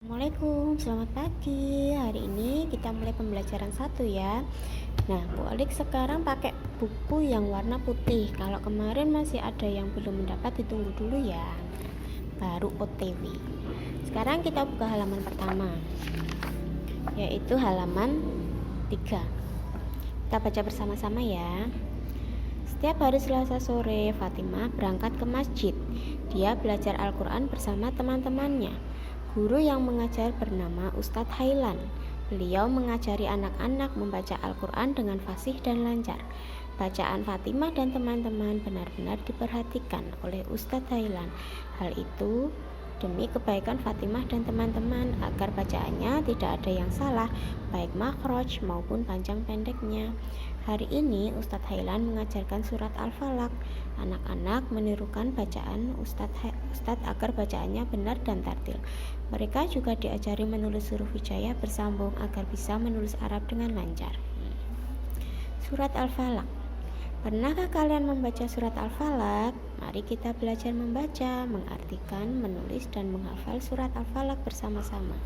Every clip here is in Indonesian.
Assalamualaikum, selamat pagi. Hari ini kita mulai pembelajaran 1 ya. Nah, Bu Alik sekarang pakai buku yang warna putih. Kalau kemarin masih ada yang belum mendapat, ditunggu dulu ya. Baru OTW. Sekarang kita buka halaman pertama, yaitu halaman 3. Kita baca bersama-sama ya. Setiap hari Selasa sore, Fatimah berangkat ke masjid. Dia belajar Al-Quran bersama teman-temannya. Guru yang mengajar bernama Ustadz Hailan. Beliau mengajari anak-anak membaca Al-Quran dengan fasih dan lancar. Bacaan Fatimah dan teman-teman benar-benar diperhatikan oleh Ustadz Hailan. Hal itu demi kebaikan Fatimah dan teman-teman agar bacaannya tidak ada yang salah, baik makhraj maupun panjang pendeknya. Hari ini Ustadz Hailan mengajarkan surat Al-Falaq. Anak-anak menirukan bacaan Ustadz agar bacaannya benar dan tartil. Mereka juga diajari menulis huruf hijaiyah bersambung agar bisa menulis Arab dengan lancar. Surat Al-Falaq. Pernahkah kalian membaca surat Al-Falaq? Mari kita belajar membaca, mengartikan, menulis, dan menghafal surat Al-Falaq bersama-sama.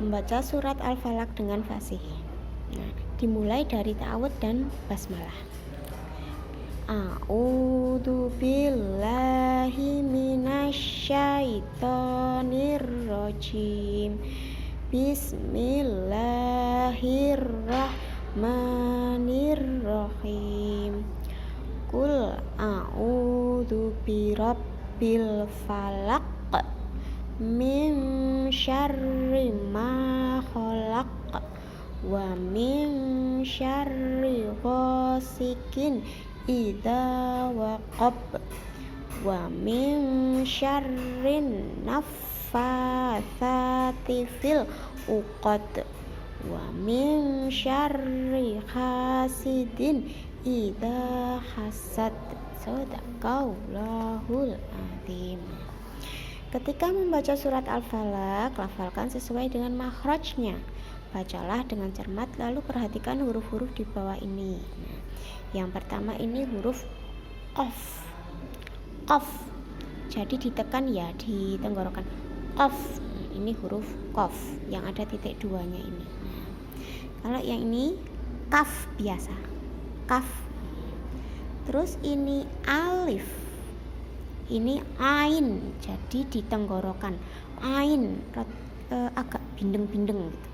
Membaca surat Al-Falaq dengan fasih. Nah, dimulai dari ta'awud dan basmalah. A'udzu billahi minasyaitonir rajim. Bismillahirrahmanirrahim. Qul a'udzu birabbil falaq min syarri ma khalaq wa min syarri ghasikin idza waqab wa min syarrin naffatsati fil uqad wa min syarri hasidin idza hasad. Shadaqallahul azim. Ketika membaca surat Al-Falaq, lafalkan sesuai dengan makhrajnya. Bacalah dengan cermat, lalu perhatikan huruf-huruf di bawah ini. Nah, yang pertama ini huruf qaf. Qaf. Jadi ditekan ya di tenggorokan. Qaf. Ini huruf qaf yang ada titik duanya ini. Nah, kalau yang ini kaf biasa. Kaf. Terus ini alif. Ini ain, jadi di tenggorokan. Ain agak bindeng-bindeng gitu.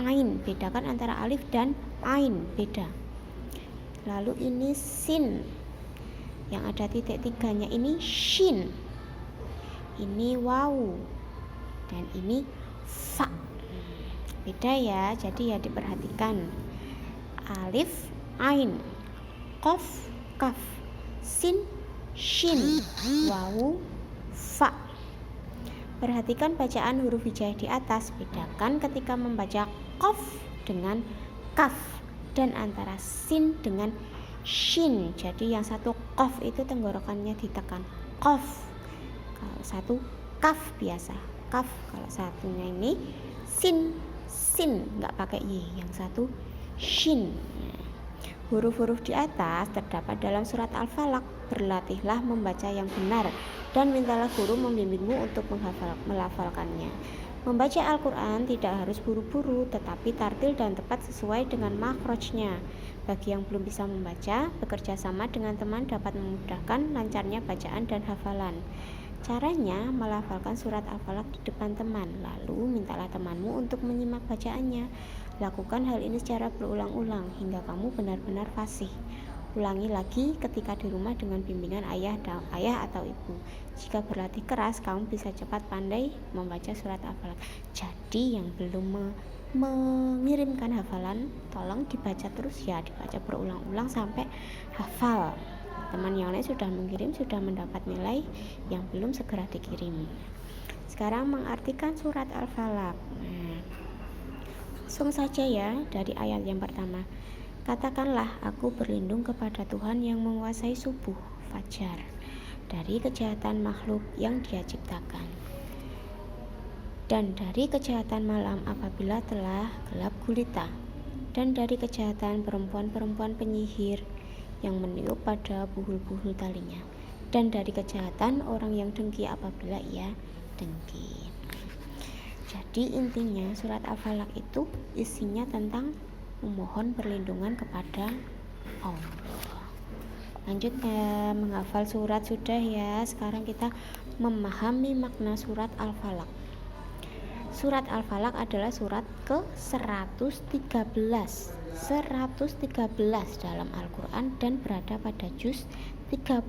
Ain, bedakan antara alif dan ain, beda. Lalu ini sin, yang ada titik tiganya ini shin. Ini waw, dan ini fa. Beda ya, jadi ya diperhatikan. Alif, ain, qaf, kaf, sin, shin, waw, fa. Perhatikan bacaan huruf hijaiyah di atas. Bedakan ketika membaca qaf dengan kaf dan antara sin dengan shin. Jadi yang satu qaf itu tenggorokannya ditekan, qaf. Kalau satu kaf biasa, kaf. Kalau satunya ini sin, nggak pakai y. Yang satu shin. Huruf-huruf di atas terdapat dalam surat Al-Falaq. Berlatihlah membaca yang benar dan mintalah guru membimbingmu untuk melafalkannya. Membaca Al-Quran tidak harus buru-buru, tetapi tartil dan tepat sesuai dengan makhrajnya. Bagi yang belum bisa membaca, bekerja sama dengan teman dapat memudahkan lancarnya bacaan dan hafalan. Caranya, melafalkan surat Al-Falaq di depan teman, lalu mintalah temanmu untuk menyimak bacaannya. Lakukan hal ini secara berulang-ulang hingga kamu benar-benar fasih. Ulangi lagi ketika di rumah dengan bimbingan ayah atau ibu. Jika berlatih keras, kamu bisa cepat pandai membaca surat Al-Falaq. Jadi yang belum mengirimkan hafalan, tolong dibaca terus ya, dibaca berulang-ulang sampai hafal. Teman yang lain sudah mengirim, sudah mendapat nilai, yang belum segera dikirim. Sekarang mengartikan surat Al-Falaq. Langsung saja ya dari ayat yang pertama. Katakanlah, aku berlindung kepada Tuhan yang menguasai subuh, fajar, dari kejahatan makhluk yang Dia ciptakan, dan dari kejahatan malam apabila telah gelap gulita, dan dari kejahatan perempuan-perempuan penyihir yang meniup pada buhul-buhul talinya, dan dari kejahatan orang yang dengki apabila ia dengki. Jadi intinya surat Al-Falaq itu isinya tentang memohon perlindungan kepada Allah. Lanjut menghafal surat sudah ya. Sekarang kita memahami makna surat Al-Falaq. Surat Al-Falaq adalah surat ke-113 dalam Al-Quran dan berada pada juz 30.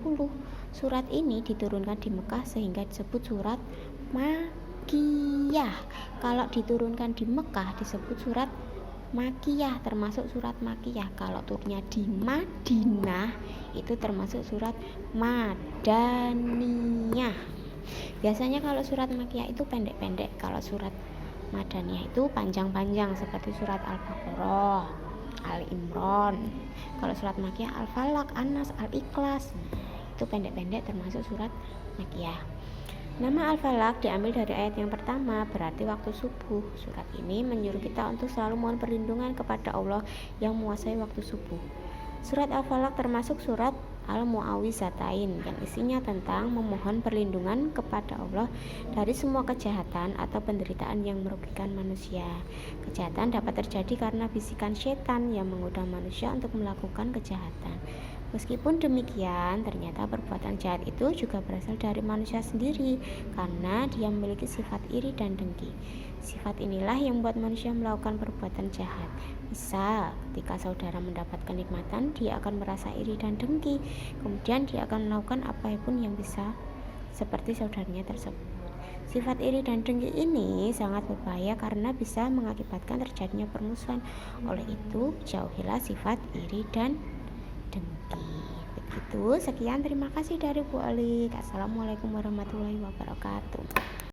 Surat ini diturunkan di Mekah sehingga disebut surat Makkiyah. Kalau diturunkan di Mekah disebut surat Makkiyah, termasuk surat Makkiyah. Kalau turunnya di Madinah itu termasuk surat Madaniyah. Biasanya kalau surat Makkiyah itu pendek-pendek, kalau surat Madaniyah itu panjang-panjang seperti surat Al-Baqarah, Al-Imran. Kalau surat Makkiyah Al-Falaq, An-Nas, Al-Ikhlas, itu pendek-pendek termasuk surat Makkiyah. Nama Al-Falaq diambil dari ayat yang pertama, berarti waktu subuh. Surat ini menyuruh kita untuk selalu mohon perlindungan kepada Allah yang menguasai waktu subuh. Surat Al-Falaq termasuk surat Al-Mu'awwizatain yang isinya tentang memohon perlindungan kepada Allah dari semua kejahatan atau penderitaan yang merugikan manusia. Kejahatan dapat terjadi karena bisikan setan yang menggoda manusia untuk melakukan kejahatan. Meskipun demikian, ternyata perbuatan jahat itu juga berasal dari manusia sendiri karena dia memiliki sifat iri dan dengki. Sifat inilah yang membuat manusia melakukan perbuatan jahat. Misal, ketika saudara mendapat kenikmatan, dia akan merasa iri dan dengki. Kemudian dia akan melakukan apapun yang bisa seperti saudaranya tersebut. Sifat iri dan dengki ini sangat berbahaya karena bisa mengakibatkan terjadinya permusuhan. Oleh itu, jauhilah sifat iri dan dengki. Begitu, sekian, terima kasih dari Bu Alik. Assalamualaikum warahmatullahi wabarakatuh.